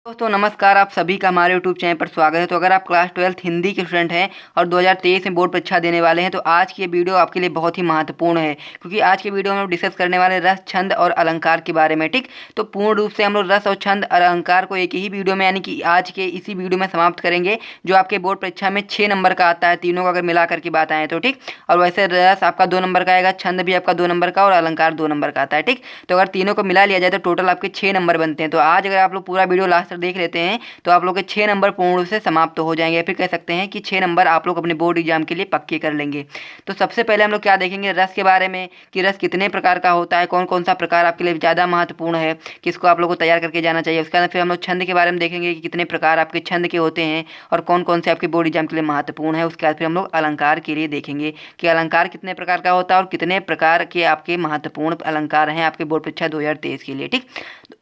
दोस्तों नमस्कार। आप सभी का हमारे यूट्यूब चैनल पर स्वागत है। तो अगर आप क्लास 12th हिंदी के स्टूडेंट हैं और 2023 में बोर्ड परीक्षा देने वाले हैं तो आज की ये वीडियो आपके लिए बहुत ही महत्वपूर्ण है, क्योंकि आज के वीडियो में हम डिस्कस करने वाले रस, छंद और अलंकार के बारे में। ठीक, तो पूर्ण रूप से हम लोग रस और छंद और अलंकार को एक ही वीडियो में यानी कि आज के इसी वीडियो में समाप्त करेंगे, जो आपके बोर्ड परीक्षा में 6 नंबर का आता है, तीनों का अगर मिला करके बात आए तो। ठीक, और वैसे रस आपका 2 नंबर का आएगा, छंद भी आपका 2 नंबर का और अलंकार 2 नंबर का आता है। ठीक, तो अगर तीनों को मिला लिया जाए तो टोटल आपके 6 नंबर बनते हैं। तो आज अगर आप लोग पूरा वीडियो लास्ट तक देख लेते हैं तो आप लोग के 6 नंबर पूर्ण रूप से समाप्त हो जाएंगे। फिर कह सकते हैं कि 6 नंबर आप लोग अपने बोर्ड एग्जाम के लिए पक्के कर लेंगे। तो सबसे पहले हम लोग क्या देखेंगे, रस के बारे में, कि रस कितने प्रकार का होता है, कौन कौन सा प्रकार आपके लिए ज़्यादा महत्वपूर्ण है, किसको आप लोग को तैयार करके जाना चाहिए। उसके बाद फिर हम लोग छंद के बारे में देखेंगे कि कितने प्रकार आपके छंद के होते हैं और कौन कौन से आपके बोर्ड एग्जाम के लिए महत्वपूर्ण है। उसके बाद फिर हम लोग अलंकार के लिए देखेंगे कि अलंकार कितने प्रकार का होता है और कितने प्रकार के आपके महत्वपूर्ण अलंकार हैं आपके बोर्ड परीक्षा 2023 के लिए। ठीक,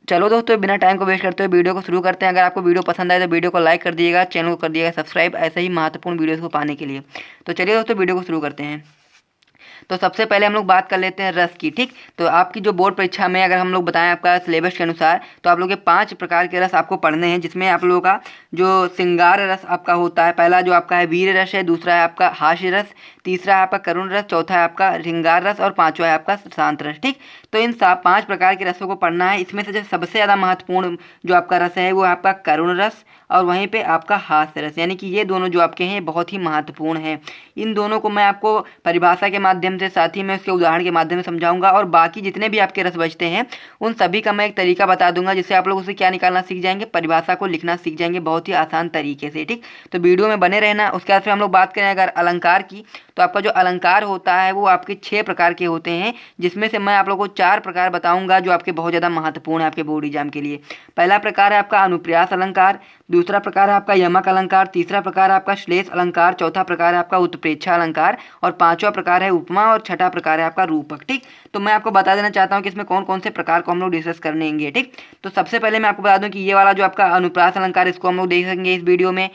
चलो दोस्तों बिना टाइम को वेस्ट करते हुए वीडियो को शुरू करते हैं। अगर आपको वीडियो पसंद आए तो वीडियो को लाइक कर दिएगा, चैनल को कर दिएगा सब्सक्राइब ऐसे ही महत्वपूर्ण वीडियोस को पाने के लिए। तो चलिए दोस्तों वीडियो को शुरू करते हैं। तो सबसे पहले हम लोग बात कर लेते हैं रस की। ठीक, तो आपकी जो बोर्ड परीक्षा में अगर हम लोग बताएं आपका सिलेबस के अनुसार तो आप लोग के 5 प्रकार के रस आपको पढ़ने हैं, जिसमें आप लोगों का जो श्रृंगार रस आपका होता है, पहला जो आपका है वीर रस है, दूसरा है आपका हास्य रस, तीसरा है आपका करुण रस, चौथा है आपका श्रृंगार रस और पांचवा है आपका शांत रस। ठीक, तो इन 5 प्रकार के रसों को पढ़ना है। इसमें से जो सबसे ज़्यादा महत्वपूर्ण जो आपका रस है वो आपका करुण रस और वहीं पे आपका हास्य रस, यानी कि ये दोनों जो आपके हैं बहुत ही महत्वपूर्ण हैं। इन दोनों को मैं आपको परिभाषा के माध्यम से, साथ ही मैं उसके उदाहरण के माध्यम से समझाऊंगा, और बाकी जितने भी आपके रस बचते हैं उन सभी का मैं एक तरीका बता दूंगा, जिससे आप लोग उसे क्या निकालना सीख जाएंगे, परिभाषा को लिखना सीख जाएंगे बहुत ही आसान तरीके से। ठीक, तो वीडियो में बने रहना। उसके बाद फिर हम लोग बात करें अगर अलंकार की, तो आपका जो अलंकार होता है वो आपके 6 प्रकार के होते हैं, जिसमें से मैं आप लोगों को 4 प्रकार बताऊंगा जो आपके बहुत ज़्यादा महत्वपूर्ण है आपके बोर्ड एग्जाम के लिए। पहला प्रकार है आपका अनुप्रास अलंकार, दूसरा प्रकार है आपका यमक अलंकार, तीसरा प्रकार है आपका श्लेष अलंकार, चौथा प्रकार है आपका उत्प्रेक्षा अलंकार और पांचवा प्रकार है उपमा और छठा प्रकार है आपका रूपक। ठीक, तो मैं आपको बता देना चाहता हूँ कि इसमें कौन कौन से प्रकार को हम लोग डिस्कस करेंगे। ठीक, तो सबसे पहले मैं आपको बता दूं कि ये वाला जो आपका अनुप्रास अलंकार, इसको हम लोग देखेंगे इस वीडियो में।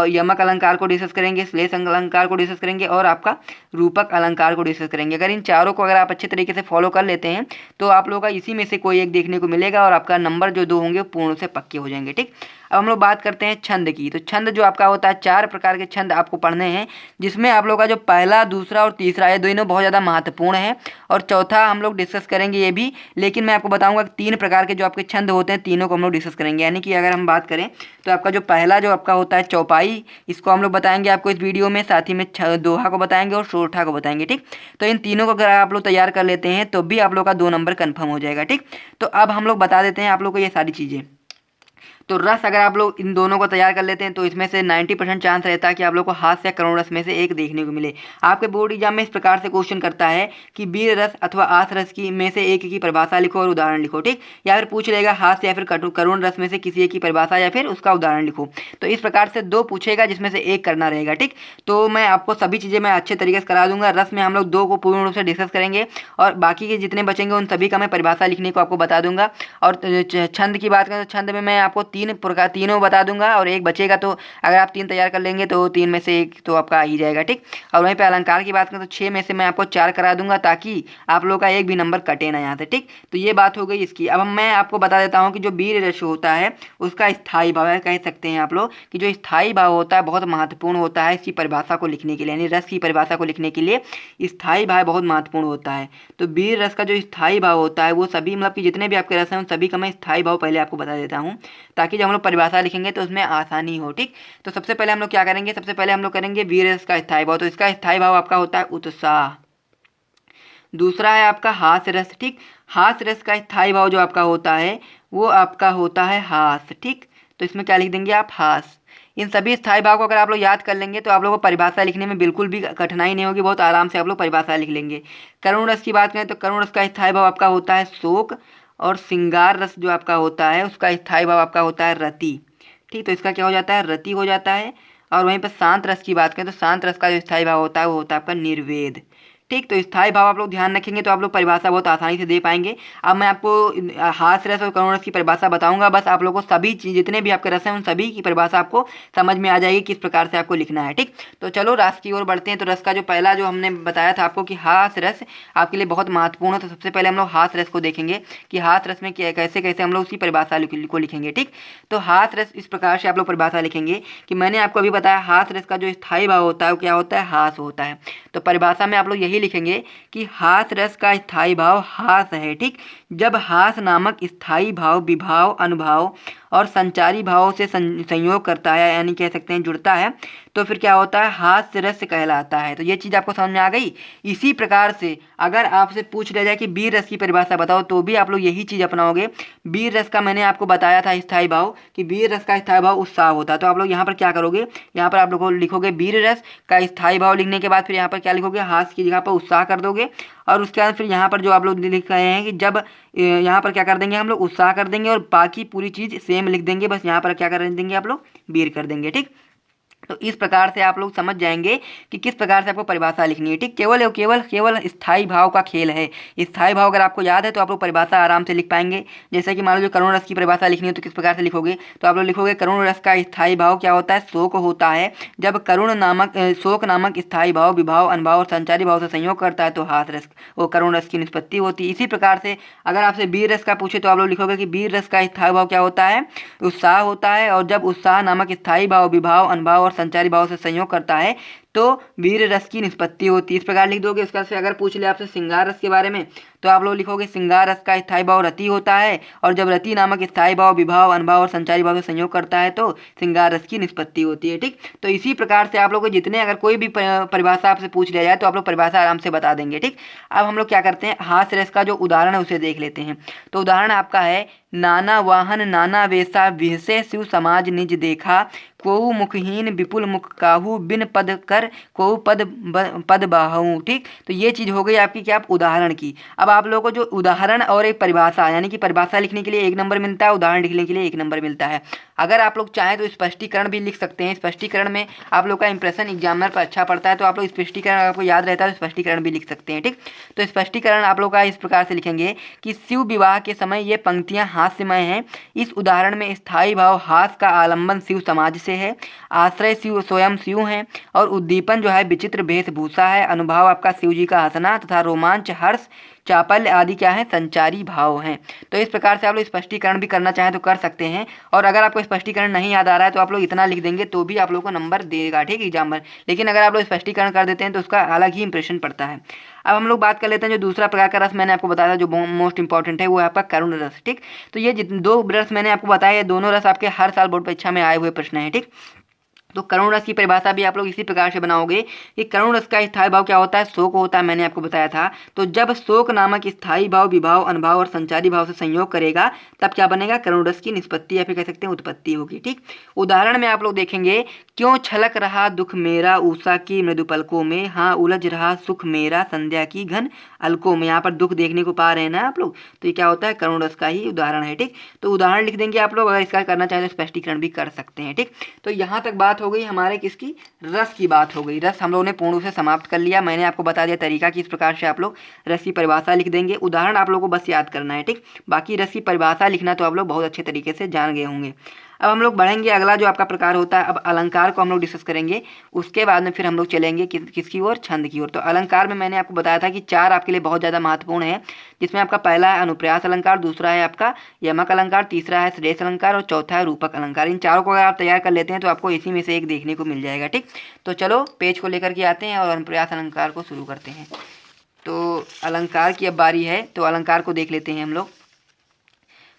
यमक अलंकार को डिस्कस करेंगे, श्लेष अलंकार को डिस्कस करेंगे और आपका रूपक अलंकार को डिस्कस करेंगे। अगर इन चारों को अगर आप अच्छे तरीके से फॉलो कर लेते हैं तो आप लोगों का इसी में से कोई एक देखने को मिलेगा और आपका नंबर जो 2 होंगे पूर्ण से पक्के हो जाएंगे। ठीक, अब हम लोग बात करते हैं छंद की। तो छंद जो आपका होता है, 4 प्रकार के छंद आपको पढ़ने हैं, जिसमें आप लोग का जो पहला, दूसरा और तीसरा है दोनों बहुत ज़्यादा महत्वपूर्ण है, और चौथा हम लोग डिस्कस करेंगे ये भी। लेकिन मैं आपको बताऊंगा कि 3 प्रकार के जो आपके छंद होते हैं तीनों को हम लोग डिस्कस करेंगे। यानी कि अगर हम बात करें तो आपका जो पहला जो आपका होता है चौपाई, इसको हम लोग बताएंगे आपको इस वीडियो में, साथ ही में दोहा को बताएंगे और सोरठा को बताएंगे। ठीक, तो इन तीनों को अगर आप लोग तैयार कर लेते हैं तो भी आप लोग का 2 नंबर कन्फर्म हो जाएगा। ठीक, तो अब हम लोग बता देते हैं आप लोग को ये सारी चीज़ें। तो रस अगर आप लोग इन दोनों को तैयार कर लेते हैं तो इसमें से 90% चांस रहता है कि आप लोग को हास्य या करुण रस में से एक देखने को मिले। आपके बोर्ड एग्जाम में इस प्रकार से क्वेश्चन करता है कि वीर रस अथवा आस रस की में से एक की परिभाषा लिखो और उदाहरण लिखो। ठीक, या फिर पूछ लेगा हास्य या फिर करुण रस में से किसी एक की परिभाषा या फिर उसका उदाहरण लिखो। तो इस प्रकार से 2 पूछेगा जिसमें से एक करना रहेगा। ठीक, तो मैं आपको सभी चीज़ें मैं अच्छे तरीके से करा दूंगा। रस में हम लोग 2 को पूर्ण रूप से डिस्कस करेंगे और बाकी के जितने बचेंगे उन सभी का मैं परिभाषा लिखने को आपको बता दूंगा। और छंद की बात करें तो छंद में मैं आपको 3 प्रकार, तीनों बता दूंगा और एक बचेगा, तो अगर आप 3 तैयार कर लेंगे तो 3 में से एक तो आपका आ ही जाएगा। ठीक, और वहीं पे अलंकार की बात करें तो 6 में से मैं आपको 4 करा दूंगा, ताकि आप लोग का एक भी नंबर कटे ना यहाँ से। ठीक, तो ये बात हो गई इसकी। अब मैं आपको बता देता हूँ कि जो वीर रस होता है उसका स्थायी भाव है, कह सकते हैं आप लोग कि जो स्थायी भाव होता है बहुत महत्वपूर्ण होता है इसकी परिभाषा को लिखने के लिए, यानी रस की परिभाषा को लिखने के लिए स्थायी भाव बहुत महत्वपूर्ण होता है। तो वीर रस का जो स्थायी भाव होता है वो सभी, मतलब कि जितने भी आपके रस हैं उन सभी का मैं स्थायी भाव पहले आपको बता देता हूँ, ताकि जब हम लोग परिभाषा लिखेंगे तो उसमें आसानी हो। ठीक, तो सबसे पहले हम लोग क्या करेंगे, सबसे पहले हम लोग करेंगे वीर रस का स्थायी भाव। तो इसका स्थायी भाव आपका होता है उत्साह। दूसरा है आपका हास्य रस। ठीक, हास्य रस का स्थायी भाव जो आपका होता है वो आपका होता है हास्य। ठीक, तो इसमें क्या लिख देंगे आप, हास्य। इन सभी स्थायी भाव को अगर आप लोग याद कर लेंगे तो आप लोगों को परिभाषा लिखने में बिल्कुल भी कठिनाई नहीं होगी, बहुत आराम से आप लोग परिभाषा लिख लेंगे। करुण रस की बात करें तो करुण रस का स्थायी भाव आपका होता है शोक, और श्रृंगार रस जो आपका होता है उसका स्थायी भाव आपका होता है रति। ठीक, तो इसका क्या हो जाता है, रति हो जाता है। और वहीं पर शांत रस की बात करें तो शांत रस का जो स्थायी भाव होता है वो होता है आपका निर्वेद। ठीक। तो स्थायी भाव आप लोग ध्यान रखेंगे तो आप लोग परिभाषा बहुत आसानी से दे पाएंगे। अब मैं आपको हास्य रस और करुण रस की परिभाषा बताऊंगा, बस आप लोगों को सभी चीज जितने भी आपके रस हैं उन सभी की परिभाषा आपको समझ में आ जाएगी किस प्रकार से आपको लिखना है। ठीक। तो चलो रस की ओर बढ़ते हैं। तो रस का जो पहला जो हमने बताया था आपको कि हास्य रस आपके लिए बहुत महत्वपूर्ण है, तो सबसे पहले हम लोग हास्य रस को देखेंगे कि हास्य रस में कैसे कैसे हम लोग उसकी परिभाषा को लिखेंगे। ठीक। तो हास्य रस इस प्रकार से आप लोग परिभाषा लिखेंगे कि मैंने आपको अभी बताया हास्य रस का जो स्थायी भाव होता है वो क्या होता है, हास होता है। तो परिभाषा में आप लोग यही लिखेंगे कि हास्य रस का स्थायी भाव हास है। ठीक। जब हास नामक स्थायी भाव विभाव अनुभाव और संचारी भावों से संयोग करता है, यानी कह सकते हैं जुड़ता है, तो फिर क्या होता है, हास्य रस कहलाता है। तो ये चीज़ आपको समझ में आ गई। इसी प्रकार से अगर आपसे पूछ लिया जाए कि वीर रस की परिभाषा बताओ तो भी आप लोग यही चीज़ अपनाओगे। वीर रस का मैंने आपको बताया था स्थायी भाव कि वीर रस का स्थायी भाव उत्साह होता है। तो आप लोग यहाँ पर क्या करोगे, यहाँ पर आप लोग लिखोगे वीर रस का स्थायी भाव लिखने के बाद फिर यहाँ पर क्या लिखोगे, हास्य की जगह पर उत्साह कर दोगे। और उसके बाद फिर यहाँ पर जो आप लोग लिख रहे हैं कि जब यहाँ पर क्या कर देंगे हम लोग, उत्साह कर देंगे और बाकी पूरी चीज़ सेम लिख देंगे, बस यहाँ पर क्या कर देंगे आप लोग, वीर कर देंगे। ठीक। तो इस प्रकार से आप लोग समझ जाएंगे कि किस प्रकार से आपको परिभाषा लिखनी है। ठीक। केवल केवल केवल स्थायी भाव का खेल है। स्थायी भाव अगर आपको याद है तो आप लोग परिभाषा आराम से लिख पाएंगे। जैसे कि मान लो करुण रस की परिभाषा लिखनी है तो किस प्रकार से लिखोगे, तो आप लोग लिखोगे करुण रस का स्थायी भाव क्या होता है, शोक होता है। जब शोक नामक स्थायी भाव विभाव अनुभाव और संचारी भाव से संयोग करता है तो हास रस वो करुण रस की निष्पत्ति होती है। इसी प्रकार से अगर आपसे वीर रस का पूछे तो आप लोग लिखोगे कि वीर रस का स्थायी भाव क्या होता है, उत्साह होता है। और जब उत्साह नामक स्थायी भाव विभाव अनुभाव और संचारी भाव से संयोग करता है तो वीर रस की निष्पत्ति होती है। इस प्रकार लिख दोगे। उसका से अगर पूछ ले आपसे श्रृंगार रस के बारे में तो आप लोग लिखोगे श्रृंगार रस का स्थायी भाव रति होता है। और जब रति नामक स्थायी भाव विभाव अनुभाव और संचारी भाव से संयोग करता है तो श्रृंगार रस की निष्पत्ति होती है। ठीक। तो इसी प्रकार से आप लोग को जितने अगर कोई भी परिभाषा आपसे पूछ लिया जाए तो आप लोग परिभाषा आराम से बता देंगे। ठीक। अब हम लोग क्या करते हैं, हास्य रस का जो उदाहरण है उसे देख लेते हैं। तो उदाहरण आपका है, नाना वाहन नाना वेशा विहसे शिव समाज निज देखा, कोहु मुखहीन विपुल मुख काहू बिन पद कर कोहु पद बाहू। ठीक। तो ये चीज़ हो गई आपकी क्या, उदाहरण की। अब आप लोगों को जो उदाहरण और एक परिभाषा, यानी कि परिभाषा लिखने के लिए 1 नंबर मिलता है, उदाहरण लिखने के लिए 1 नंबर मिलता है। अगर आप लोग चाहें तो स्पष्टीकरण भी लिख सकते हैं। स्पष्टीकरण में आप लोग का इंप्रेशन एग्जामिनर पर अच्छा पड़ता है, तो आप लोग स्पष्टीकरण आपको याद रहता है तो स्पष्टीकरण भी लिख सकते हैं। ठीक। तो स्पष्टीकरण आप लोग का इस प्रकार से लिखेंगे कि शिव विवाह के समय ये पंक्तियाँ हास्यमय हैं। इस उदाहरण में स्थायी भाव हास का आलंबन शिव समाज से है, आश्रय शिव स्वयं शिव हैं और उद्दीपन जो है विचित्र वेशभूषा है। अनुभाव आपका शिव जी का हंसना तथा रोमांच हर्ष चापल्य आदि क्या है, संचारी भाव हैं। तो इस प्रकार से आप लोग स्पष्टीकरण भी करना चाहें तो कर सकते हैं। और अगर आपको स्पष्टीकरण नहीं याद आ रहा है तो आप लोग इतना लिख देंगे तो भी आप लोग को नंबर देगा। ठीक, एग्जाम्पल। लेकिन अगर आप लोग स्पष्टीकरण कर देते हैं तो उसका अलग ही इंप्रेशन पड़ता है। अब हम लोग बात कर लेते हैं जो दूसरा प्रकार का रस मैंने आपको बताया था जो मोस्ट इंपॉर्टेंट है, वो है आपका करुण रस। ठीक। तो ये 2 रस मैंने आपको बताया, दोनों रस आपके हर साल बोर्ड परीक्षा में आए हुए प्रश्न हैं। ठीक। तो करुण रस की परिभाषा भी आप लोग इसी प्रकार से बनाओगे कि करुण रस का स्थायी भाव क्या होता है, शोक होता है, मैंने आपको बताया था। तो जब शोक नामक स्थायी भाव विभाव अनुभाव और संचारी भाव से संयोग करेगा तब क्या बनेगा, करुण रस की निष्पत्ति या फिर कह सकते हैं उत्पत्ति होगी। ठीक। उदाहरण में आप लोग देखेंगे, क्यों छलक रहा दुख मेरा उषा की मृदु पलकों में, हाँ उलझ रहा सुख मेरा संध्या की घन अलकों में। यहाँ पर दुख देखने को पा रहे हैं ना आप लोग, तो ये क्या होता है, करुण रस का ही उदाहरण है। ठीक। तो उदाहरण लिख देंगे आप लोग, अगर इसका करना चाहें तो स्पष्टीकरण भी कर सकते हैं। ठीक। तो यहाँ तक बात हो गई हमारे किसकी, रस की बात हो गई। रस हम लोगों ने पूर्ण रूप से समाप्त कर लिया। मैंने आपको बता दिया तरीका कि इस प्रकार से आप लोग रस की परिभाषा लिख देंगे। उदाहरण आप लोगों को बस याद करना है। ठीक। बाकी रस की परिभाषा लिखना तो आप लोग बहुत अच्छे तरीके से जान गए होंगे। अब हम लोग बढ़ेंगे, अगला जो आपका प्रकार होता है, अब अलंकार को हम लोग डिस्कस करेंगे। उसके बाद में फिर हम लोग चलेंगे किसकी ओर, छंद की ओर। तो अलंकार में मैंने आपको बताया था कि 4 आपके लिए बहुत ज़्यादा महत्वपूर्ण है, जिसमें आपका पहला है अनुप्रास अलंकार, दूसरा है आपका यमक अलंकार, तीसरा है श्रेष्ठ अलंकार और चौथा है रूपक अलंकार। इन चारों को अगर आप तैयार कर लेते हैं तो आपको इसी में से एक देखने को मिल जाएगा। ठीक। तो चलो पेज को लेकर के आते हैं और अनुप्रास अलंकार को शुरू करते हैं। तो अलंकार की अब बारी है, तो अलंकार को देख लेते हैं हम लोग।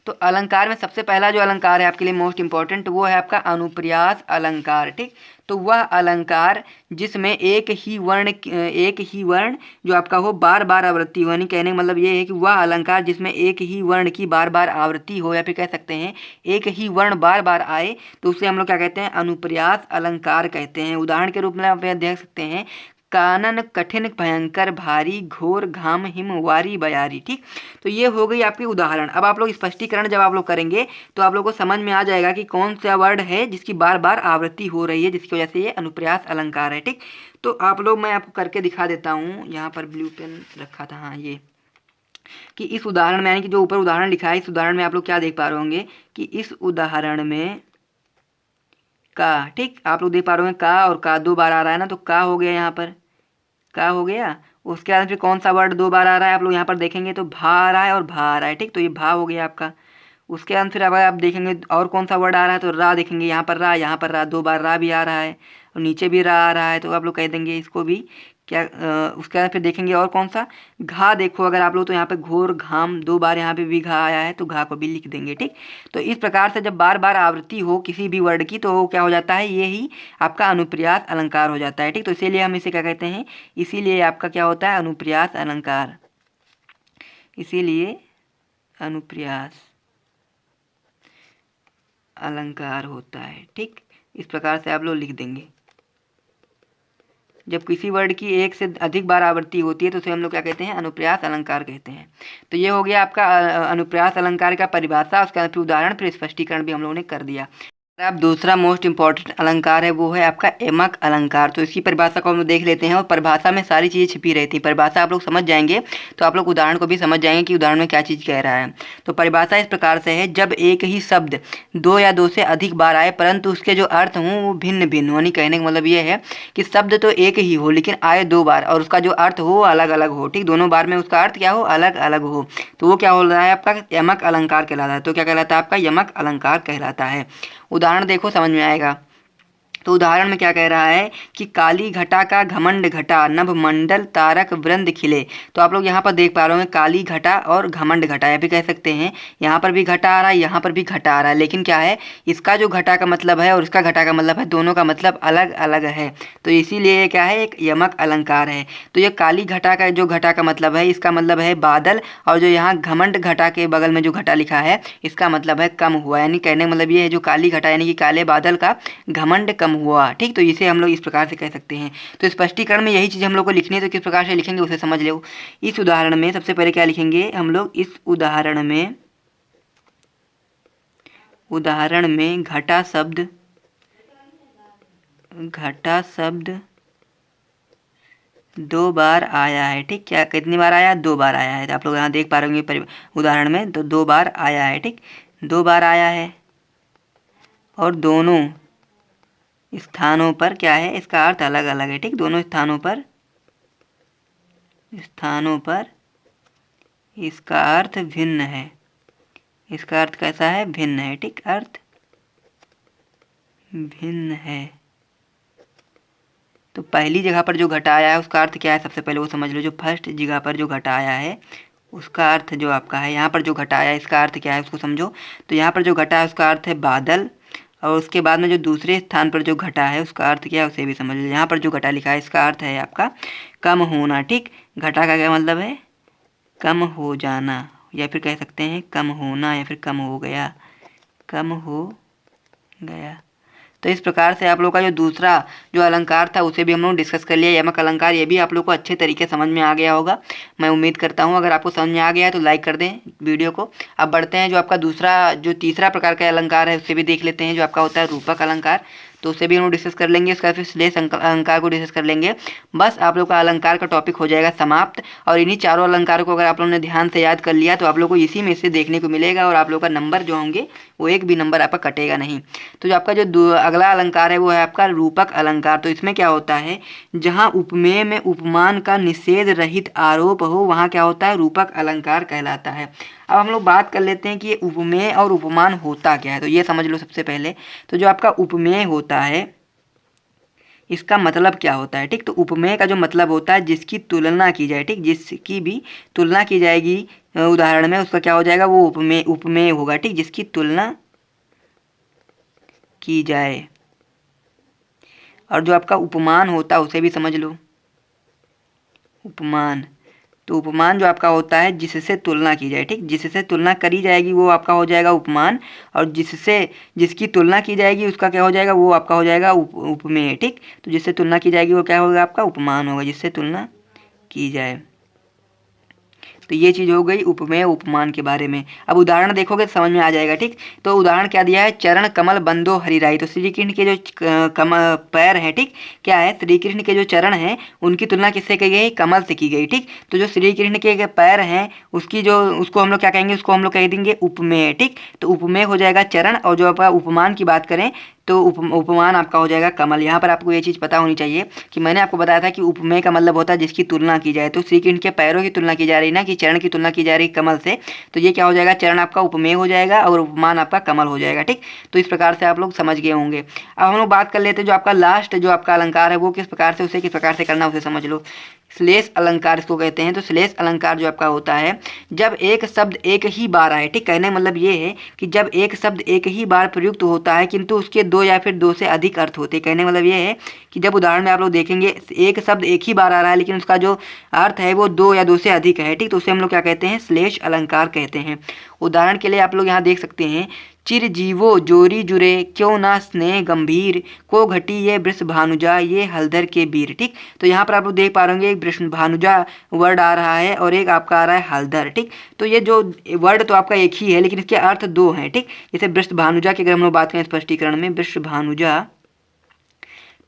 तो अलंकार में सबसे पहला जो अलंकार है आपके लिए मोस्ट इंपॉर्टेंट, वो है आपका अनुप्रास अलंकार। ठीक। तो वह अलंकार जिसमें एक ही वर्ण जो आपका हो बार बार आवृत्ति हो, यानी कहने का मतलब ये है कि वह अलंकार जिसमें एक ही वर्ण की बार बार आवृत्ति हो, या फिर कह सकते हैं एक ही वर्ण बार बार आए, तो उसे हम लोग क्या कहते हैं, अनुप्रास अलंकार कहते हैं। उदाहरण के रूप में आप देख सकते हैं, कानन कठिन भयंकर भारी घोर घाम हिमवारी बयारी। ठीक, तो ये हो गई आपकी उदाहरण। अब आप लोग स्पष्टीकरण जब आप लोग करेंगे तो आप लोग को समझ में आ जाएगा कि कौन सा वर्ड है जिसकी बार बार आवृत्ति हो रही है, जिसकी वजह से ये अनुप्रास अलंकार है। ठीक, तो आप लोग, मैं आपको करके दिखा देता हूँ। यहाँ पर ब्लू पेन रखा था, हाँ, ये कि इस उदाहरण में, यानी कि जो ऊपर उदाहरण लिखा है, इस उदाहरण में आप लोग क्या देख पा रहे होंगे कि इस उदाहरण में का, ठीक, आप लोग देख पा रहे होंगे का और का 2 बार आ रहा है ना, तो का हो गया, यहाँ पर का हो गया। उसके बाद फिर कौन सा वर्ड 2 बार आ रहा है, आप लोग यहाँ पर देखेंगे तो भा आ रहा है और भा आ रहा है। ठीक, तो ये भा हो गया आपका। उसके बाद फिर अगर आप देखेंगे और कौन सा वर्ड आ रहा है, तो रा देखेंगे, यहाँ पर रा, यहाँ पर रा, 2 बार रा भी आ रहा है और नीचे भी रा आ रहा है, तो आप लोग कह देंगे इसको भी क्या। उसके बाद फिर देखेंगे और कौन सा घा, देखो अगर आप लोग तो यहाँ पे घोर घाम 2 बार यहाँ पे भी घा आया है, तो घा को भी लिख देंगे। ठीक, तो इस प्रकार से जब बार बार आवृत्ति हो किसी भी वर्ड की, तो क्या हो जाता है, ये ही आपका अनुप्रास अलंकार हो जाता है। ठीक, तो इसीलिए हम इसे क्या कहते हैं, इसीलिए आपका क्या होता है, अनुप्रास अलंकार, इसीलिए अनुप्रास अलंकार होता है। ठीक, इस प्रकार से आप लोग लिख देंगे। जब किसी वर्ड की एक से अधिक बार आवृत्ति होती है तो उसे हम लोग क्या कहते हैं, अनुप्रास अलंकार कहते हैं। तो ये हो गया आपका अनुप्रास अलंकार का परिभाषा, उसका फिर उदाहरण, फिर स्पष्टीकरण भी हम लोगों ने कर दिया। अब दूसरा मोस्ट इंपॉर्टेंट अलंकार है, वो है आपका यमक अलंकार। तो इसकी परिभाषा को हम लोग देख लेते हैं, और परिभाषा में सारी चीज़ें छिपी रहती हैं। परिभाषा आप लोग समझ जाएंगे तो आप लोग उदाहरण को भी समझ जाएंगे कि उदाहरण में क्या चीज़ कह रहा है। तो परिभाषा इस प्रकार से है, जब एक ही शब्द 2 या 2 से अधिक बार आए परंतु उसके जो अर्थ हों वो भिन्न भिन्न, यानी कहने का मतलब ये है कि शब्द तो एक ही हो लेकिन आए 2 बार और उसका जो अर्थ हो अलग अलग हो। ठीक, दोनों बार में उसका अर्थ क्या हो, अलग अलग हो, तो वो क्या हो रहा है, आपका यमक अलंकार कहलाता है। तो क्या कहलाता है, आपका यमक अलंकार कहलाता है। उदाहरण देखो, समझ में आएगा। तो उदाहरण में क्या कह रहा है कि काली घटा का घमंड घटा, नभ मंडल तारक वृंद खिले। तो आप लोग यहाँ पर देख पा रहे होंगे काली घटा और घमंड घटा, या भी कह सकते हैं, यहाँ पर भी घटा आ रहा है, यहाँ पर भी घटा आ रहा है, लेकिन क्या है, इसका जो घटा का मतलब है और इसका घटा का मतलब है, दोनों का मतलब अलग अलग है। तो इसीलिए क्या है, एक यमक अलंकार है। तो ये काली घटा का जो घटा का मतलब है, इसका मतलब है बादल, और जो यहाँ घमंड घटा के बगल में जो घटा लिखा है, इसका मतलब है कम हुआ, यानी कहने का मतलब ये है, जो काली घटा यानी कि काले बादल का घमंड कम हुआ। ठीक, तो इसे हम लोग इस प्रकार से कह सकते हैं। तो स्पष्टीकरण में यही चीज़ हम लोग को लिखनी है, तो किस प्रकार से लिखेंगे उसे समझ लो। इस उदाहरण में सबसे पहले क्या लिखेंगे हम लोग, इस उदाहरण में घटा शब्द 2 बार आया है। ठीक, क्या कितनी बार आया, 2 बार आया है। तो आप लोग यहाँ देख पा रहे होंगे उदाहरण में, तो 2 बार आया है। ठीक, 2 बार आया है और दोनों स्थानों पर क्या है, इसका अर्थ अलग अलग है। ठीक, दोनों स्थानों पर इसका अर्थ भिन्न है। इसका अर्थ कैसा है, भिन्न है। ठीक, अर्थ भिन्न है। तो पहली जगह पर जो घटा आया है उसका अर्थ क्या है, सबसे पहले वो समझ लो। जो फर्स्ट जगह पर जो घटा आया है उसका अर्थ जो आपका है, यहाँ पर जो घटा आया है इसका अर्थ क्या है उसको समझो। तो यहाँ पर जो घटा है उसका अर्थ है बादल, और उसके बाद में जो दूसरे स्थान पर जो घटा है उसका अर्थ क्या है उसे भी समझ लो। यहाँ पर जो घटा लिखा है इसका अर्थ है आपका कम होना। ठीक, घटा का क्या मतलब है, कम हो जाना, या फिर कह सकते हैं कम होना, या फिर कम हो गया, कम हो गया। तो इस प्रकार से आप लोग का जो दूसरा जो अलंकार था उसे भी हम लोग डिस्कस कर लिया, यमक अलंकार। ये भी आप लोग को अच्छे तरीके समझ में आ गया होगा, मैं उम्मीद करता हूँ। अगर आपको समझ में आ गया है तो लाइक कर दें वीडियो को। अब बढ़ते हैं, जो आपका जो तीसरा प्रकार का अलंकार है उससे भी देख लेते हैं, जो आपका होता है रूपक अलंकार। तो उसे भी हम लोग डिस्कस कर लेंगे, उसका फिर श्लेष अलंकार को डिस्कस कर लेंगे। बस आप लोग का अलंकार का टॉपिक हो जाएगा समाप्त। और इन्हीं चारों अलंकारों को अगर आप लोगों ने ध्यान से याद कर लिया तो आप लोग को इसी में से देखने को मिलेगा, और आप लोग का नंबर जो होंगे वो एक भी नंबर आपका कटेगा नहीं। तो जो आपका जो अगला अलंकार है वो है आपका रूपक अलंकार। तो इसमें क्या होता है, जहाँ उपमेय में उपमान का निषेध रहित आरोप हो वहाँ क्या होता है, रूपक अलंकार कहलाता है। अब हम लोग बात कर लेते हैं कि ये उपमेय और उपमान होता क्या है। तो ये समझ लो सबसे पहले। तो जो आपका उपमेय होता है इसका मतलब क्या होता है। ठीक, तो उपमेय का जो मतलब होता है जिसकी तुलना की जाए। ठीक, जिसकी भी तुलना की जाएगी उदाहरण में, उसका क्या हो जाएगा, वो उपमेय होगा। ठीक, जिसकी तुलना की जाए। और जो आपका उपमान होता है उसे भी समझ लो, उपमान। तो उपमान जो आपका होता है जिससे तुलना की जाए, ठीक, जिससे तुलना करी जाएगी वो आपका हो जाएगा उपमान, और जिसकी तुलना की जाएगी उसका क्या हो जाएगा, वो आपका हो जाएगा उपमेय, ठीक। तो जिससे तुलना की जाएगी वो क्या होगा, आपका उपमान होगा, जिससे तुलना की जाए। तो ये चीज़ हो गई उपमेय उपमान के बारे में। अब उदाहरण देखोगे तो समझ में आ जाएगा, ठीक। तो उदाहरण क्या दिया है, चरण कमल बंदो हरिराई। तो श्री कृष्ण के जो पैर हैं, ठीक, क्या है, श्री कृष्ण के जो चरण हैं उनकी तुलना किससे की गई, कमल से की गई, ठीक। तो जो श्री कृष्ण के पैर हैं उसको हम लोग क्या कहेंगे, उसको हम लोग कह देंगे उपमेय, ठीक। तो उपमेय हो जाएगा चरण, और जो आप उपमान की बात करें तो उपमान आपका हो जाएगा कमल। यहाँ पर आपको ये चीज़ पता होनी चाहिए कि मैंने आपको बताया था कि उपमेय का मतलब होता है जिसकी तुलना की जाए। तो श्री कृष्ण के पैरों की तुलना की जा रही ना, कि चरण की तुलना की जा रही कमल से, तो ये क्या हो जाएगा, चरण आपका उपमेय हो जाएगा और उपमान आपका कमल हो जाएगा, ठीक। तो इस प्रकार से आप लोग समझ गए होंगे। अब हम लोग बात कर लेते हैं जो आपका लास्ट जो आपका अलंकार है वो किस प्रकार से, उसे किस प्रकार से करना उसे समझ लो। श्लेष अलंकार इसको कहते हैं। तो श्लेष अलंकार जो आपका होता है जब एक शब्द एक ही बार आए, ठीक, कहने मतलब ये है कि जब एक शब्द एक ही बार प्रयुक्त होता है किंतु उसके दो या फिर दो से अधिक अर्थ होते हैं। कहने मतलब ये है कि जब उदाहरण में आप लोग देखेंगे एक शब्द एक ही बार आ रहा है लेकिन उसका जो अर्थ है वो दो या दो से अधिक है, ठीक, तो उसे हम लोग क्या कहते हैं, श्लेष अलंकार कहते हैं। उदाहरण के लिए आप लोग यहाँ देख सकते हैं, चिरजीवो जोरी जुरे क्यों ना स्नेह गंभीर, को घटी ये वृष भानुजा ये हलधर के वीर, ठीक। तो यहाँ पर आप लोग देख पा रहे होंगे एक वृष भानुजा वर्ड आ रहा है और एक आपका आ रहा है हलधर, ठीक। तो ये जो वर्ड तो आपका एक ही है लेकिन इसके अर्थ दो हैं, ठीक। जैसे वृष भानुजा की अगर हम लोग बात करें स्पष्टीकरण में, वृष भानुजा,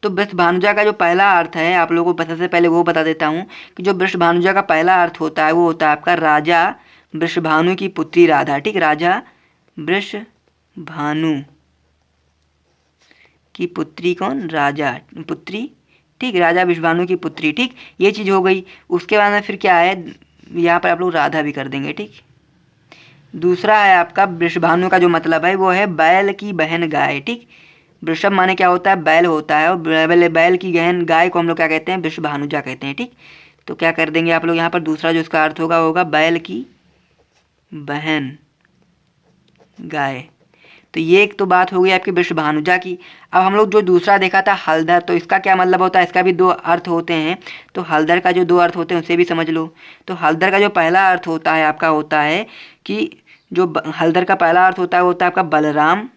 तो वृष भानुजा का जो पहला अर्थ है आप लोगों को पता से पहले वो बता देता हूँ कि जो वृष भानुजा का पहला अर्थ होता है वो होता है आपका राजा वृषभानु की पुत्री राधा, ठीक, राजा वृषभानु की पुत्री कौन, राजा पुत्री, ठीक, राजा वृषभानु की पुत्री, ठीक, ये चीज़ हो गई। उसके बाद में फिर क्या है, यहाँ पर आप लोग राधा भी कर देंगे, ठीक। दूसरा है आपका वृषभानु का जो मतलब है वो है बैल की बहन गाय, ठीक। वृषभ माने क्या होता है, बैल होता है, और बैल की बहन गाय को हम लोग क्या कहते हैं, वृषभानुजा कहते हैं, ठीक। तो क्या कर देंगे आप लोग यहाँ पर, दूसरा जो इसका अर्थ होगा बैल की बहन गाय। तो ये एक तो बात हो गई आपकी वृषभानुजा की। अब हम लोग जो दूसरा देखा था हलधर, तो इसका क्या मतलब होता है, इसका भी दो अर्थ होते हैं। तो हलधर का जो दो अर्थ होते हैं उसे भी समझ लो। तो हलधर का जो पहला अर्थ होता है आपका होता है कि जो हलधर का पहला अर्थ होता है वो होता है आपका बलराम,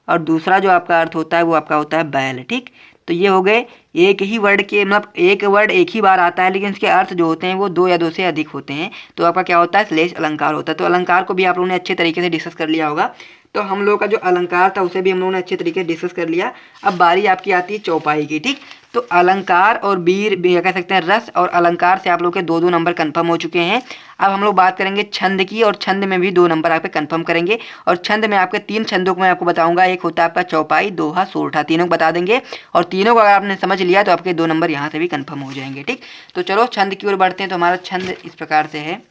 और दूसरा जो आपका अर्थ होता है वो आपका होता है बैल, ठीक। तो ये हो गए एक ही वर्ड के, मतलब एक वर्ड एक ही बार आता है लेकिन इसके अर्थ जो होते हैं वो दो या दो से अधिक होते हैं। तो आपका क्या होता है, श्लेष अलंकार होता है। तो अलंकार को भी आप लोगों ने अच्छे तरीके से डिस्कस कर लिया होगा। तो हम लोग का जो अलंकार था उसे भी हम लोगों ने अच्छे तरीके से डिस्कस कर लिया। अब बारी आपकी आती है चौपाई की, ठीक। तो अलंकार और वीर भी कह सकते हैं, रस और अलंकार से आप लोग के दो दो नंबर कंफर्म हो चुके हैं। अब हम लोग बात करेंगे छंद की, और छंद में भी दो नंबर आप पे कंफर्म करेंगे। और छंद में आपके तीन छंदों को मैं आपको बताऊंगा, एक होता है आपका चौपाई, दोहा, सोरठा, तीनों को बता देंगे। और तीनों को अगर आपने समझ लिया तो आपके दो नंबर यहाँ से भी कंफर्म हो जाएंगे, ठीक। तो चलो छंद की ओर बढ़ते हैं। तो हमारा छंद इस प्रकार से है,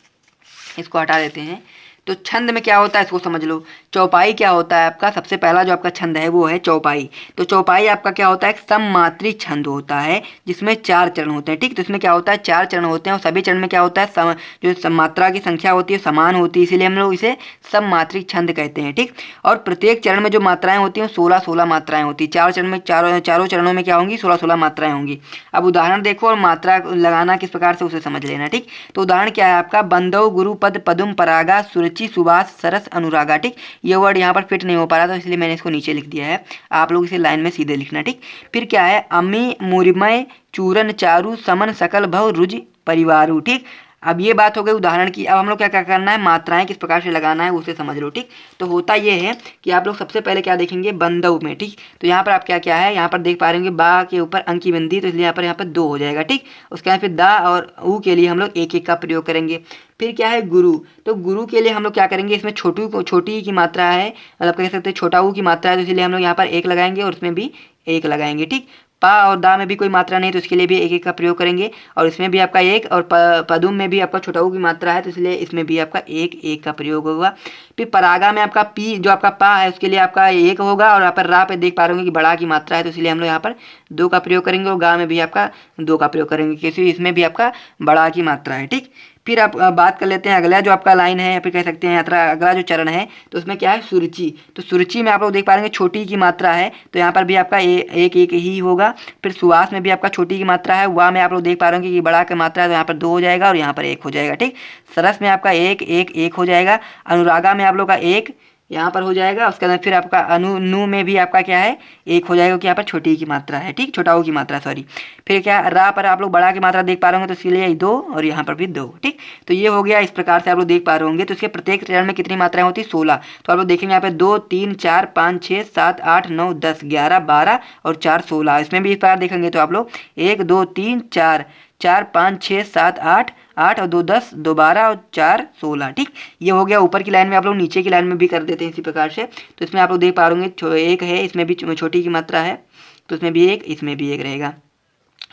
इसको हटा देते हैं। तो छंद में क्या होता है इसको समझ लो। चौपाई क्या होता है आपका, सबसे पहला जो आपका छंद है वो है चौपाई। तो चौपाई आपका क्या होता है, एक सममात्री छंद होता है जिसमें चार चरण होते हैं, ठीक। तो इसमें क्या होता है, चार चरण होते हैं और सभी चरण में क्या होता है, जो मात्रा की संख्या होती है समान होती है, इसीलिए हम लोग इसे सममात्री छंद कहते हैं, ठीक। और प्रत्येक चरण में जो मात्राएं होती हैं 16-16 मात्राएं होती है। चार चरण में चारों चरणों में क्या होंगी, 16-16 मात्राएं होंगी। अब उदाहरण देखो और मात्रा लगाना किस प्रकार से उसे समझ लेना, ठीक। तो उदाहरण क्या है आपका, बंदव गुरु पद पदुम परागा सुरुचि सुभाष सरस अनुरागा, ठीक। ये वर्ड यहाँ पर फिट नहीं हो पा रहा तो इसलिए मैंने इसको नीचे लिख दिया है, आप लोग इसे लाइन में सीधे लिखना, ठीक। फिर क्या है, अमी मुरिमय चूरन चारु समन सकल भव रुज परिवारु, ठीक। अब ये बात हो गई उदाहरण की। अब हम लोग क्या क्या करना है, मात्राएं किस प्रकार से लगाना है उसे समझ लो, ठीक। तो होता ये है कि आप लोग सबसे पहले क्या देखेंगे, बंदव में, ठीक। तो यहाँ पर आप क्या क्या है, यहाँ पर देख पा रहे होंगे बा के ऊपर अंक की बिंदी, तो इसलिए यहाँ पर दो हो जाएगा, ठीक। उसके बाद फिर दा और ऊ के लिए हम लोग एक एक का प्रयोग करेंगे। फिर क्या है गुरु, तो गुरु के लिए हम लोग क्या करेंगे, इसमें छोटी की मात्रा है, मतलब कह सकते हैं छोटा ऊ की मात्रा है, तो इसलिए हम लोग यहाँ पर एक लगाएंगे और उसमें भी एक लगाएंगे, ठीक। पा और दा में भी कोई मात्रा नहीं तो इसके लिए भी एक एक का प्रयोग करेंगे, और इसमें भी आपका एक, और पदुम में भी आपका छोटा ऊ की मात्रा है तो इसलिए इसमें भी आपका एक एक का प्रयोग होगा। फिर परागा में आपका पी जो आपका पा है उसके लिए आपका एक होगा, और यहाँ पर रा पे देख पा रहे होंगे कि बड़ा की मात्रा है तो इसलिए हम लोग यहाँ पर दो का प्रयोग करेंगे, और गा में भी आपका दो का प्रयोग करेंगे क्योंकि इसमें भी आपका बड़ा की मात्रा है, ठीक। फिर आप बात कर लेते हैं अगला जो आपका लाइन है, या फिर कह सकते हैं यात्रा अगला जो चरण है, तो उसमें क्या है, सुरुचि। तो सुरुचि में आप लोग देख पा रहे हैं छोटी की मात्रा है, तो यहाँ पर भी आपका एक एक ही होगा। फिर सुवास में भी आपका छोटी की मात्रा है, वाह में आप लोग देख पा रहे हैं कि बड़ा की मात्रा है, तो यहाँ पर 2 हो जाएगा और यहाँ पर 1 हो जाएगा। ठीक, सरस में आपका एक हो जाएगा। अनुरागा में आप लोग का 1 यहाँ पर हो जाएगा। उसके अंदर फिर आपका नु में भी आपका क्या है, 1 हो जाएगा, कि यहाँ पर छोटी की मात्रा है। ठीक, छोटा की मात्रा सॉरी। फिर क्या, रा पर आप लोग बड़ा की मात्रा देख पा रहे होंगे, तो इसलिए 2 और यहाँ पर भी 2। ठीक, तो ये हो गया। इस प्रकार से आप लोग देख पा रहे होंगे। तो इसके प्रत्येक चरण में कितनी मात्राएं होती है, 16। तो आप लोग देखेंगे यहाँ पे 2 3 4 5 6 7 8 9 10 11 12 और 4 16। इसमें भी इस प्रकार देखेंगे तो आप लोग 1 2 3 4 4 5 6 7 8 8 और 2 10 2 12 और 4 16। ठीक, ये हो गया ऊपर की लाइन में। आप लोग नीचे की लाइन में भी कर देते हैं इसी प्रकार से। तो इसमें आप लोग देख पा रहे होंगे 1 है, इसमें भी छोटी की मात्रा है, तो इसमें भी 1, इसमें भी 1 रहेगा,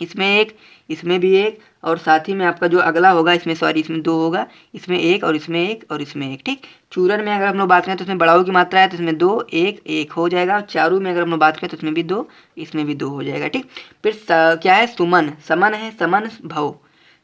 इसमें 1, इसमें भी 1, और साथ ही में आपका जो अगला होगा इसमें सॉरी इसमें 2 होगा, इसमें 1 और इसमें 1 और इसमें 1। ठीक, चूरन में अगर हम लोग बात करें तो इसमें बड़ाऊ की मात्रा है, तो इसमें 2 1 1 हो जाएगा। चारू में अगर हम लोग बात करें तो इसमें भी 2, इसमें भी 2 हो जाएगा। ठीक, फिर क्या है, सुमन, समन है, समन भव,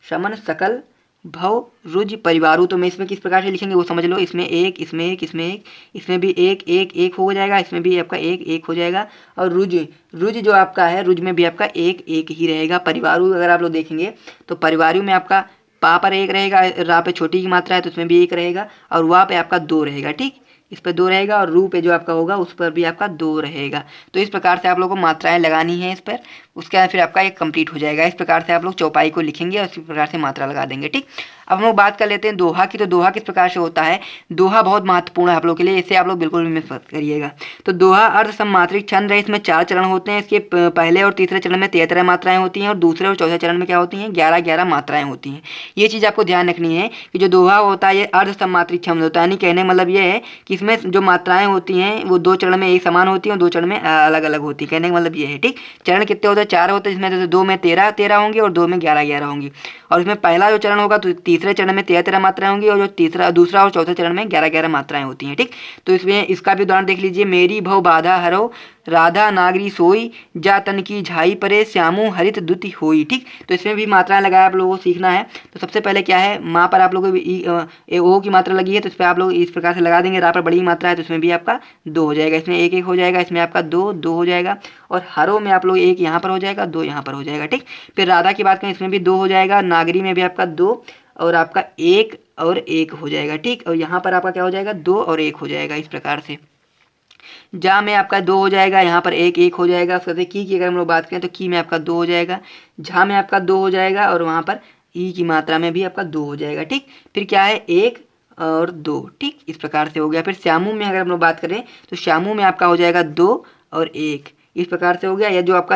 समन सकल भव रुज परिवारू। तो मैं इसमें किस प्रकार से लिखेंगे वो समझ लो। इसमें 1, इसमें 1, इसमें 1, इसमें भी 1 1 1 हो जाएगा, इसमें भी आपका 1 1 हो जाएगा। और रुज, रुज जो आपका है, रुज में भी आपका 1 1 ही रहेगा। परिवारू अगर आप लोग देखेंगे तो परिवारू में आपका पा पर 1 रहेगा, रा पे छोटी की मात्रा है तो उसमें भी 1 रहेगा, और वाह पे आपका 2 रहेगा। ठीक, इस पर 2 रहेगा, और रू पे जो आपका होगा उस पर भी आपका 2 रहेगा। तो इस प्रकार से आप लोगों को मात्राएं लगानी है इस पर। उसके बाद फिर आपका एक कंप्लीट हो जाएगा। इस प्रकार से आप लोग चौपाई को लिखेंगे और इसी प्रकार से मात्रा लगा देंगे। ठीक, अब हम लोग बात कर लेते हैं दोहा की। तो दोहा किस प्रकार से होता है, दोहा बहुत महत्वपूर्ण है आप लोग के लिए, इसे आप लोग बिल्कुल भी मिस मत करिएगा। तो दोहा अर्ध सम्मात्रिक छंद है, इसमें 4 चरण होते हैं। इसके पहले और तीसरे चरण में 13 मात्राएं होती हैं, और दूसरे और चौथे चरण में क्या होती हैं, 11 11 मात्राएं होती हैं। ये चीज़ आपको ध्यान रखनी है कि जो दोहा होता है ये अर्ध सम्मात्रिक छंद होता है, यानी कहने का मतलब ये है कि इसमें जो मात्राएं होती हैं वो 2 चरण में एक समान होती हैं और 2 चरण में अलग अलग होती है। कहने का मतलब ये है। ठीक, चरण कितने होते हैं, 4 होते हैं, जिसमें 2 में 13 13 होंगी और 2 में 11 11 होंगी। और इसमें पहला जो चरण होगा तो तीसरे चरण में 13 13 मात्राएं होंगी, और जो दूसरा और चौथे चरण में 11 11 मात्राएं होती हैं। ठीक, तो इसमें इसका भी उदाहरण देख लीजिए। मेरी भव बाधा हरो, राधा नागरी सोई, जा तन की झाई परे, श्यामू हरित दुति होई। ठीक, तो इसमें भी मात्राएं लगाया आप लोगों को सीखना है। तो सबसे पहले क्या है, माँ पर आप लोगों को ओ की मात्रा लगी है, तो इस पर आप लोग इस प्रकार से लगा देंगे। रा पर बड़ी मात्रा है तो इसमें भी आपका 2 हो जाएगा, इसमें 1 1 हो जाएगा, इसमें आपका 2 2 हो जाएगा, और हरो में आप लोग 1 यहाँ पर हो जाएगा, 2 यहाँ पर हो जाएगा। ठीक, फिर राधा की बात करें, इसमें भी 2 हो जाएगा, नागरी में भी आपका 2 और आपका 1 और 1 हो जाएगा। ठीक, और यहाँ पर आपका क्या हो जाएगा, 2 और 1 हो जाएगा। इस प्रकार से जा में आपका 2 हो जाएगा, यहाँ पर 1 1 हो जाएगा। उसके बाद की अगर हम लोग बात करें तो की में आपका 2 हो जाएगा, झा में आपका 2 हो जाएगा, और वहाँ पर ई की मात्रा में भी आपका 2 हो जाएगा। ठीक, फिर क्या है, 1 और 2। ठीक, इस प्रकार से हो गया। फिर श्यामू में अगर हम लोग बात करें तो श्यामू में आपका हो जाएगा 2 और 1, इस प्रकार से हो गया। या जो आपका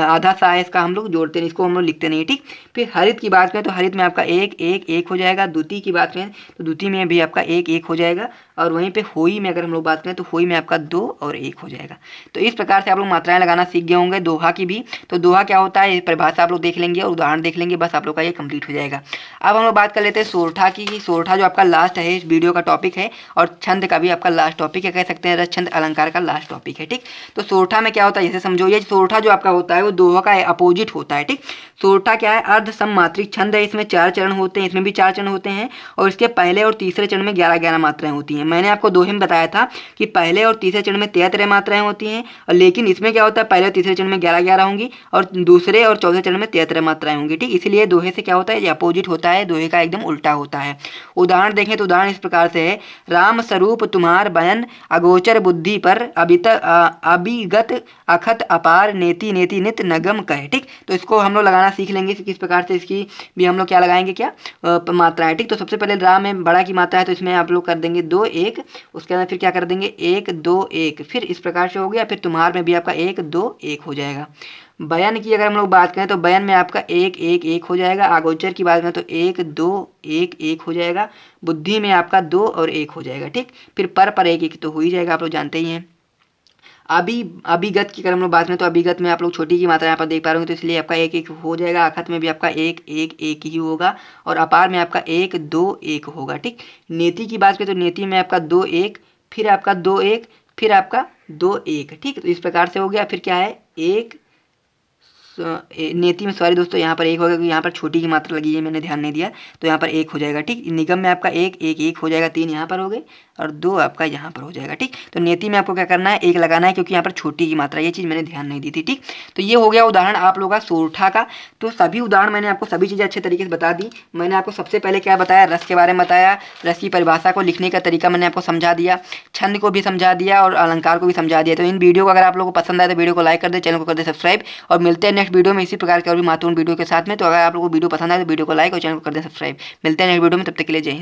आधा सा है इसका हम लोग जोड़ते नहीं, इसको हम लोग लिखते नहीं। ठीक, फिर हरित की बात करें तो हरित में आपका 1 1 1 हो जाएगा। द्वितीय की बात करें तो द्वितीय में भी आपका 1 1 हो जाएगा, और वहीं पे होई में अगर हम लोग बात करें तो होई में आपका 2 और 1 हो जाएगा। तो इस प्रकार से आप लोग मात्राएं लगाना सीख गए होंगे दोहा की भी। तो दोहा क्या होता है, परिभाषा आप लोग देख लेंगे और उदाहरण देख लेंगे, बस आप लोग का ये कंप्लीट हो जाएगा। अब हम लोग बात कर लेते हैं सोरठा की। सोरठा जो आपका लास्ट है इस वीडियो का टॉपिक है, और छंद का भी आपका लास्ट टॉपिक है, कह सकते हैं रस छंद अलंकार का लास्ट टॉपिक है। ठीक, तो सोरठा में क्या होता है जैसे समझो, ये सोरठा जो आपका होता है वो दोहा का अपोजिट होता है। ठीक, सोरठा क्या है, अर्ध सम्मात्रिक छंद है, इसमें 4 चरण होते हैं, इसमें भी 4 चरण होते हैं, और इसके पहले और तीसरे चरण में 11 11 मात्राएं होती हैं। मैंने आपको दोहे में बताया था कि पहले और तीसरे चरण में 13 13 मात्राएं होती हैं, और लेकिन इसमें क्या होता है, पहले और तीसरे चरण में 11 11 होंगी, और दूसरे और चौथे चरण में 13 13 मात्राएं होंगी। ठीक, इसलिए दोहे से क्या होता है, ये अपोजिट होता है, दोहे का एकदम उल्टा होता है। उदाहरण देखें तो उदाहरण इस प्रकार से है, राम स्वरूप तुम्हार बयन, अगोचर बुद्धि पर, अभिगत अखत अपार, नेति नेति नित नगम कहे। ठीक, तो इसको हम लोग लगाना सीख लेंगे किस प्रकार से, इसकी भी हम लोग क्या लगाएंगे, क्या मात्राएं। ठीक, तो सबसे पहले राम में बड़ा की मात्रा है तो इसमें आप लोग कर देंगे 2 1, उसके बाद फिर क्या कर देंगे 1 2 1, फिर इस प्रकार से हो गया। फिर तुम्हार में भी आपका 1 2 1 हो जाएगा। बयान की अगर हम लोग बात करें तो बयान में आपका 1 1 1 हो जाएगा। आगोचर की बात में तो 1 2 1 1 हो जाएगा। बुद्धि में आपका 2 और 1 हो जाएगा। ठीक, फिर पर 1 1 तो हो ही जाएगा, आप लोग जानते ही हैं। अभिगत की अगर हम लोग बात करें तो अभिगत में आप लोग छोटी की मात्रा यहाँ पर देख पा रहे होंगे, तो इसलिए आपका 1 1 हो जाएगा। अखत में भी आपका 1 1 1 ही होगा, और अपार में आपका 1 2 1 होगा। ठीक, नेति की बात करें तो नेति में आपका 2 1, फिर आपका 2 1, फिर आपका 2 1। ठीक, तो इस प्रकार से हो गया। फिर क्या है 1 नेति में सॉरी दोस्तों यहाँ पर एक होगा, क्योंकि यहाँ पर छोटी की मात्रा लगी है, मैंने ध्यान नहीं दिया, तो यहाँ पर एक हो जाएगा। ठीक, निगम में आपका एक एक एक हो जाएगा, 3 यहाँ पर हो गए और 2 आपका यहाँ पर हो जाएगा। ठीक, तो नेति में आपको क्या करना है, एक लगाना है, क्योंकि यहाँ पर छोटी की मात्रा, ये चीज़ मैंने ध्यान नहीं दी थी। ठीक, तो ये हो गया उदाहरण आप लोगों का सोरठा का। तो सभी उदाहरण मैंने आपको सभी चीज़ें अच्छे तरीके से बता दी। मैंने आपको सबसे पहले क्या बताया, रस के बारे में बताया, रस की परिभाषा को लिखने का तरीका मैंने आपको समझा दिया, छंद को भी समझा दिया और अलंकार को भी समझा दिया। तो इन वीडियो को अगर आप लोगों को पसंद आए तो वीडियो को लाइक कर दे, चैनल को कर दे सब्सक्राइब, और मिलते हैं नेक्स्ट वीडियो में इसी प्रकार के और भी महत्वपूर्ण वीडियो के साथ में। तो अगर आप लोगों को वीडियो पसंद आए तो वीडियो को लाइक और चैनल को कर दे सब्सक्राइब। मिलते हैं नेक्स्ट वीडियो में, तब तक के लिए जय हिंद।